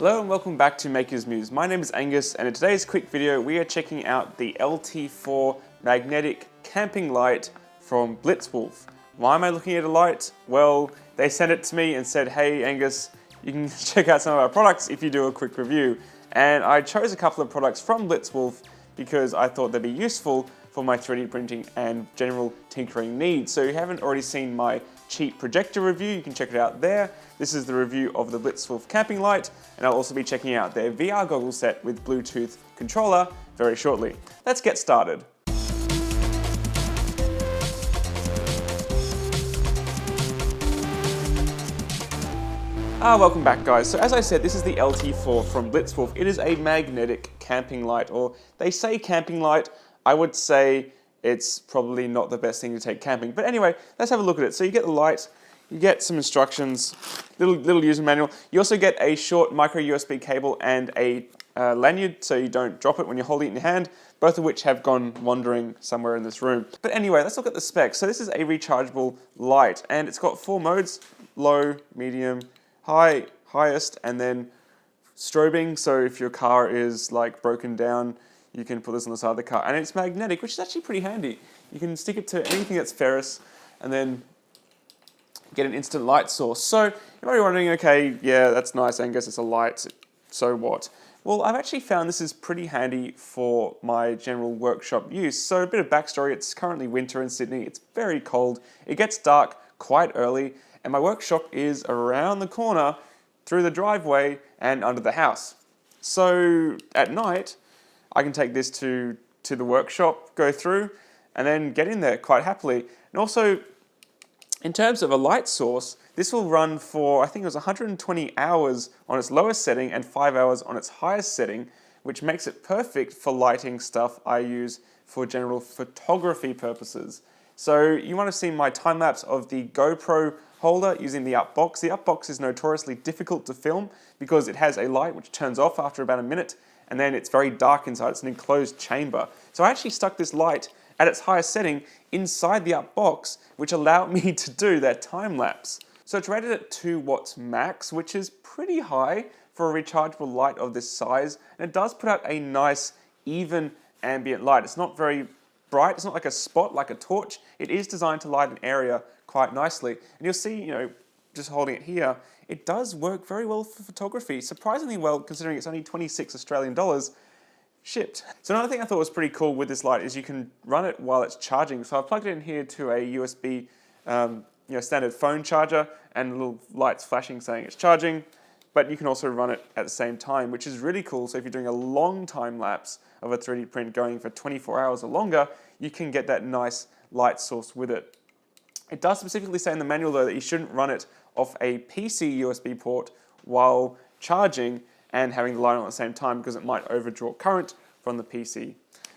Hello and welcome back to Makers Muse. My name is Angus, and in today's quick video we are checking out the LT4 magnetic camping light from Blitzwolf. Why am I looking at a light? Well, they sent it to me and said, hey Angus, you can check out some of our products if you do a quick review. And I chose a couple of products from Blitzwolf because I thought they'd be useful for my 3D printing and general tinkering needs. So if you haven't already seen my cheap projector review, you can check it out there. This is the review of the Blitzwolf camping light, and I'll also be checking out their VR goggle set with Bluetooth controller very shortly. Let's get started. Welcome back guys. So as I said, this is the LT4 from Blitzwolf. It is a magnetic camping light, or they say camping light. I would say it's probably not the best thing to take camping. But anyway, let's have a look at it. So you get the light, you get some instructions, little user manual. You also get a short micro USB cable and a lanyard so you don't drop it when you're holding it in your hand, both of which have gone wandering somewhere in this room. But anyway, let's look at the specs. So this is a rechargeable light, and it's got 4 modes: low, medium, high, highest, and then strobing. So if your car is like broken down, you can put this on the side of the car, and it's magnetic, which is actually pretty handy. You can stick it to anything that's ferrous and then get an instant light source. So you might be wondering, okay, yeah, that's nice, Angus, it's a light, so what? Well, I've actually found this is pretty handy for my general workshop use. So a bit of backstory, it's currently winter in Sydney, it's very cold, it gets dark quite early, and my workshop is around the corner, through the driveway, and under the house. So at night, I can take this to the workshop, go through, and then get in there quite happily. And also, in terms of a light source, this will run for, I think it was 120 hours on its lowest setting and 5 hours on its highest setting, which makes it perfect for lighting stuff I use for general photography purposes. So you might have seen my time lapse of the GoPro holder using the up box. The up box is notoriously difficult to film because it has a light which turns off after about a minute, and then it's very dark inside. It's an enclosed chamber. So I actually stuck this light at its highest setting inside the up box, which allowed me to do that time lapse. So it's rated at 2 watts max, which is pretty high for a rechargeable light of this size. And it does put out a nice, even ambient light. It's not very bright. It's not like a spot, like a torch. It is designed to light an area quite nicely. And you'll see, just holding it here, it does work very well for photography. Surprisingly well, considering it's only 26 Australian dollars shipped. So another thing I thought was pretty cool with this light is you can run it while it's charging. So I've plugged it in here to a USB, standard phone charger, and little lights flashing saying it's charging. But you can also run it at the same time, which is really cool. So if you're doing a long time lapse of a 3D print going for 24 hours or longer, you can get that nice light source with it. It does specifically say in the manual though that you shouldn't run it off a PC USB port while charging and having the light on at the same time, because it might overdraw current from the PC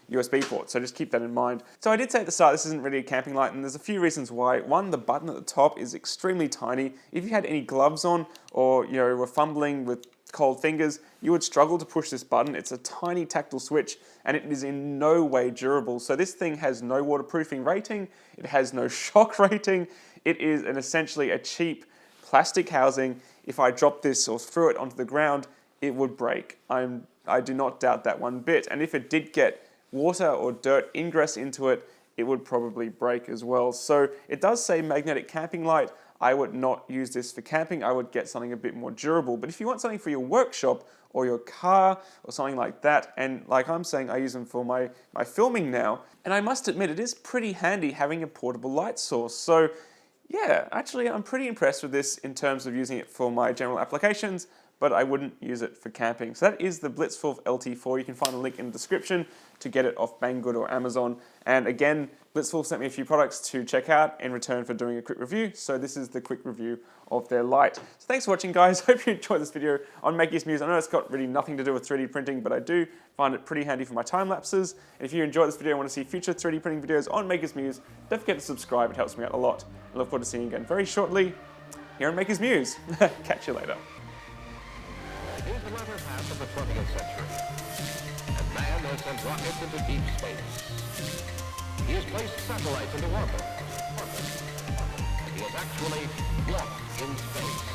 USB port. So just keep that in mind. So I did say at the start this isn't really a camping light, and there's a few reasons why. One, the button at the top is extremely tiny. If you had any gloves on or were fumbling with cold fingers, you would struggle to push this button. It's a tiny tactile switch, and it is in no way durable. So this thing has no waterproofing rating, it has no shock rating. It is essentially a cheap plastic housing. If I dropped this or threw it onto the ground, it would break. I do not doubt that one bit. And if it did get water or dirt ingress into it, it would probably break as well. So it does say magnetic camping light. I would not use this for camping. I would get something a bit more durable. But if you want something for your workshop or your car or something like that, and like I'm saying, I use them for my filming now, and I must admit it is pretty handy having a portable light source. So yeah, actually I'm pretty impressed with this in terms of using it for my general applications, but I wouldn't use it for camping. So that is the Blitzwolf LT4. You can find a link in the description to get it off Banggood or Amazon. And again, Blitzwolf sent me a few products to check out in return for doing a quick review. So this is the quick review of their light. So thanks for watching guys. Hope you enjoyed this video on Makers Muse. I know it's got really nothing to do with 3D printing, but I do find it pretty handy for my time lapses. And if you enjoyed this video and want to see future 3D printing videos on Makers Muse, don't forget to subscribe. It helps me out a lot. I look forward to seeing you again very shortly here on Makers Muse. Catch you later. Here's the latter half of the 20th century, and man has sent rockets into deep space. He has placed satellites into orbit. He has actually walked in space.